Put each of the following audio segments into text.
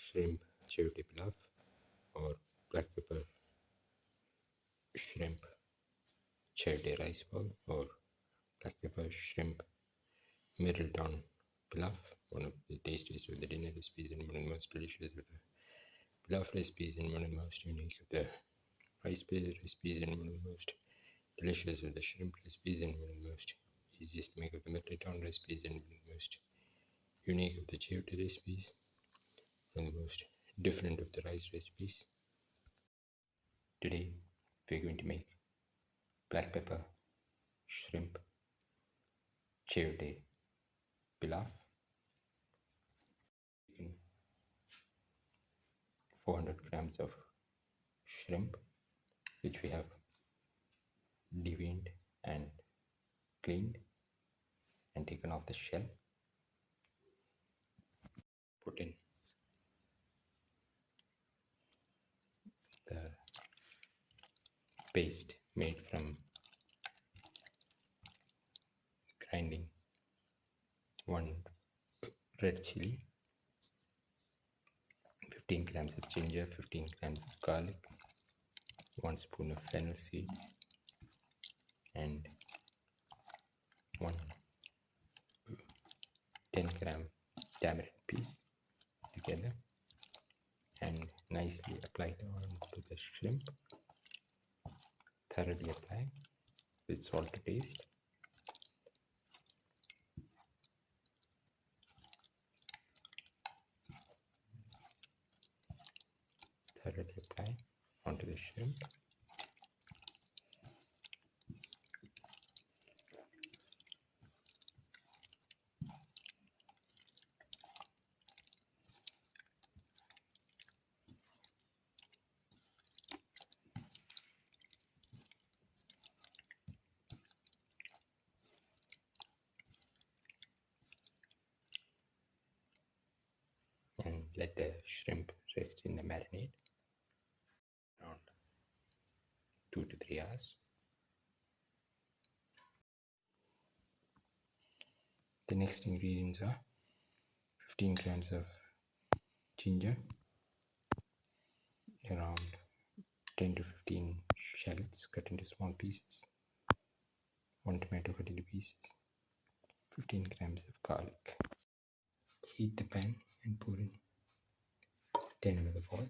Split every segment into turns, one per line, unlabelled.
shrimp Chayote Pilaf or black pepper shrimp Chayote rice ball or black pepper shrimp Middletown Pilaf, one of the tastiest of the dinner recipes and one of the most delicious of the pilaf recipes and one of the most unique of the rice recipes and one of the most delicious of the shrimp recipes and one of the most easiest to make of the Middletown recipes and one of the most unique of the Chayote recipes, one of the most different of the rice recipes. Today we're going to make black pepper shrimp Chayote Pilaf. 400 grams of shrimp, which we have deveined and cleaned and taken off the shell. Put in the paste made from grinding 1 red chili, 15 grams of ginger, 15 grams of garlic, 1 spoon of fennel seeds, and 1 10-gram tamarind piece together, and nicely apply the oil to the shrimp. Thoroughly apply with salt to taste. Thoroughly apply onto the shrimp. And let the shrimp rest in the marinade around 2 to 3 hours. The next ingredients are 15 grams of ginger, around 10 to 15 shallots cut into small pieces, 1 tomato cut into pieces, 15 grams of garlic. Heat the pan and pour in 10 ml of oil.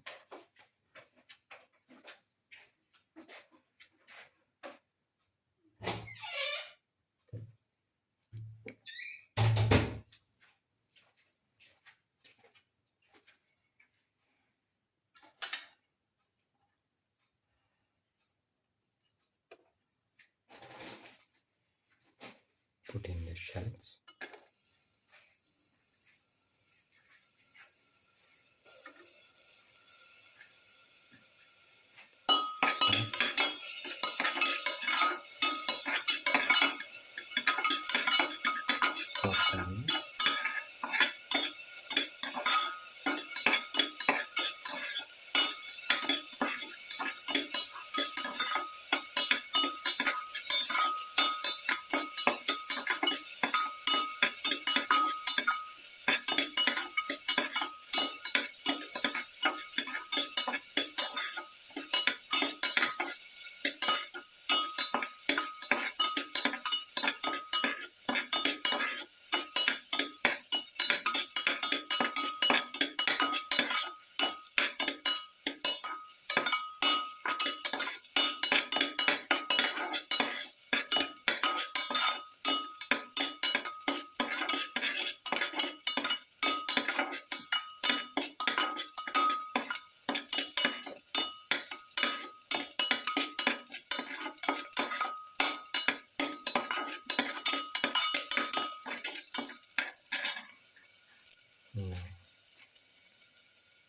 Put in the shallots.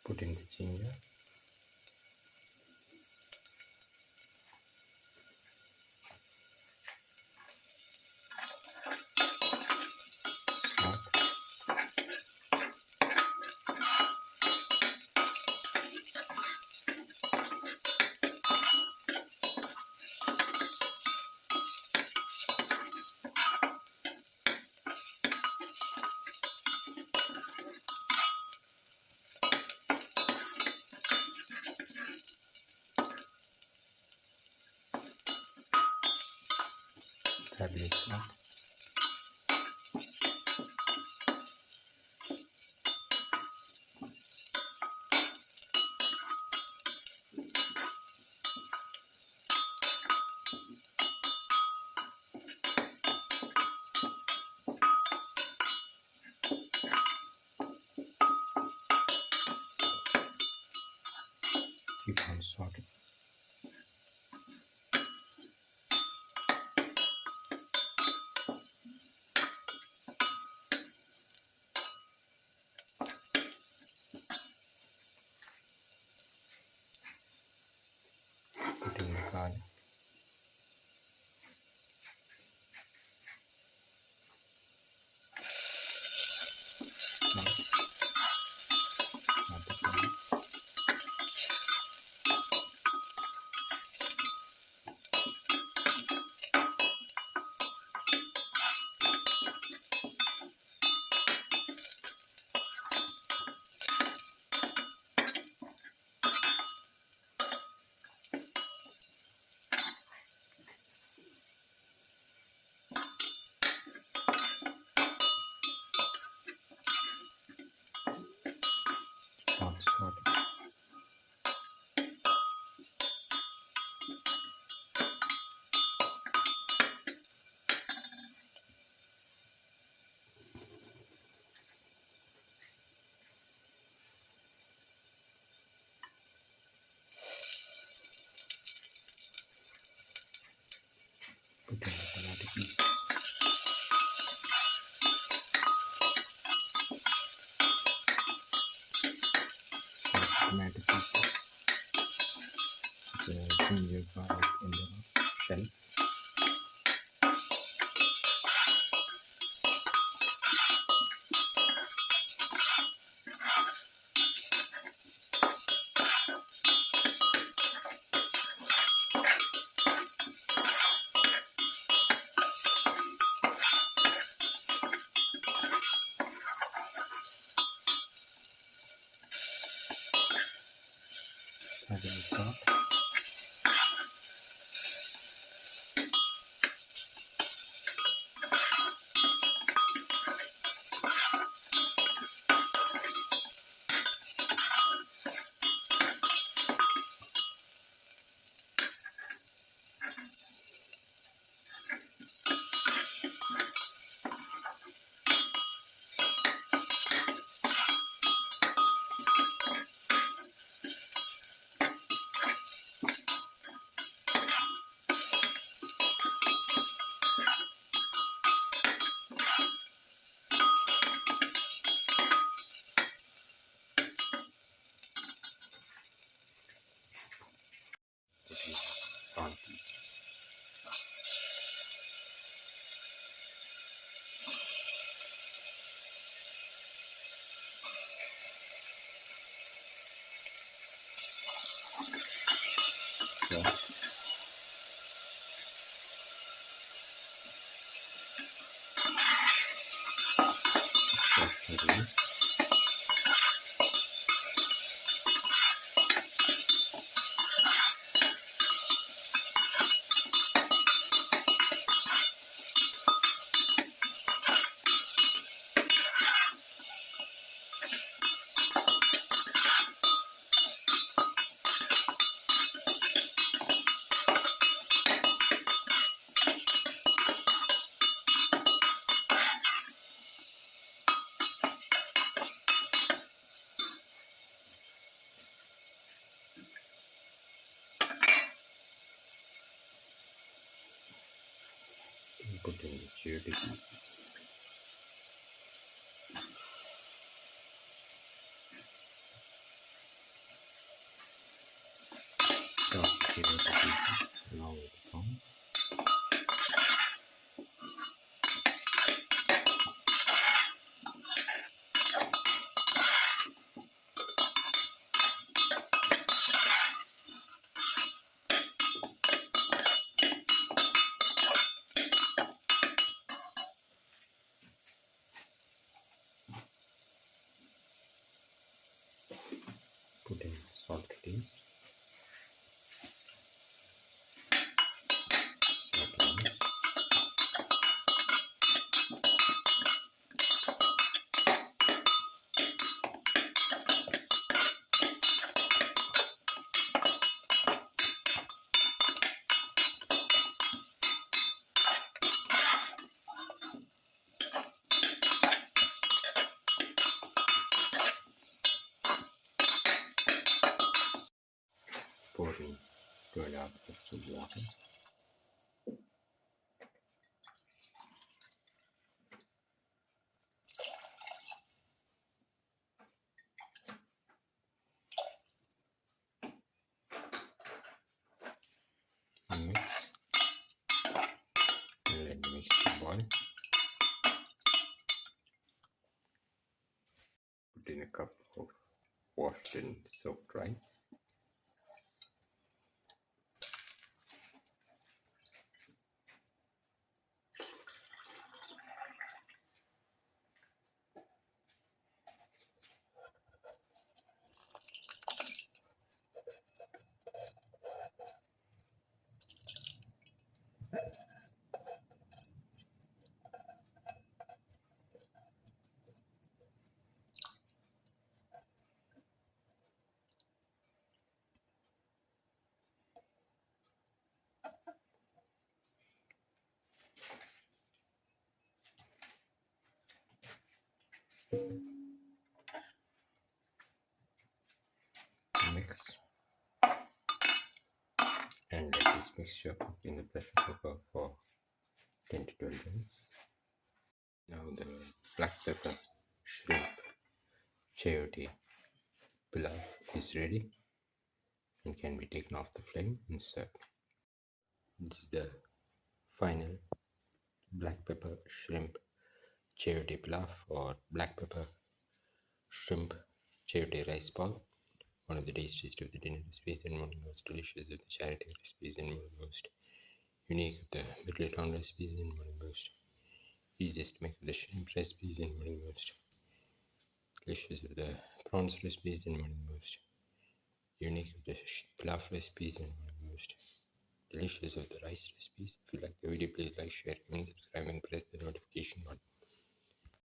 Put in the ginger. Slightly salt. Keep on sauteing. Put in the garlic. On sauteing. Put in the tomato pieces. Tomato pieces. The ginger garlic in the shell. Adding salt. Prawn piece. Put in the chayote pilaf. Chop chayote pilaf along with the prawn. Put in salt to taste. Salt once. Pour in 2.5 cups of water. Mix and let the mix boil. Put in a cup of washed and soaked rice. Mix and let this mixture cook in the pressure cooker for 10 to 12 minutes. Now the black pepper shrimp chayote pilaf is ready and can be taken off the flame and served. This is the final black pepper shrimp chayote pilaf or black pepper shrimp chayote rice ball. One of the tastiest of the dinner recipes and one of the most delicious of the charity recipes and one of the most unique of the middle town recipes and one of the most easiest to make of the shrimp recipes and one of the most delicious of the prawns recipes and one of the most unique of the pilaf recipes and one of the most delicious of the rice recipes. If you like the video, please like, share, and subscribe and press the notification button.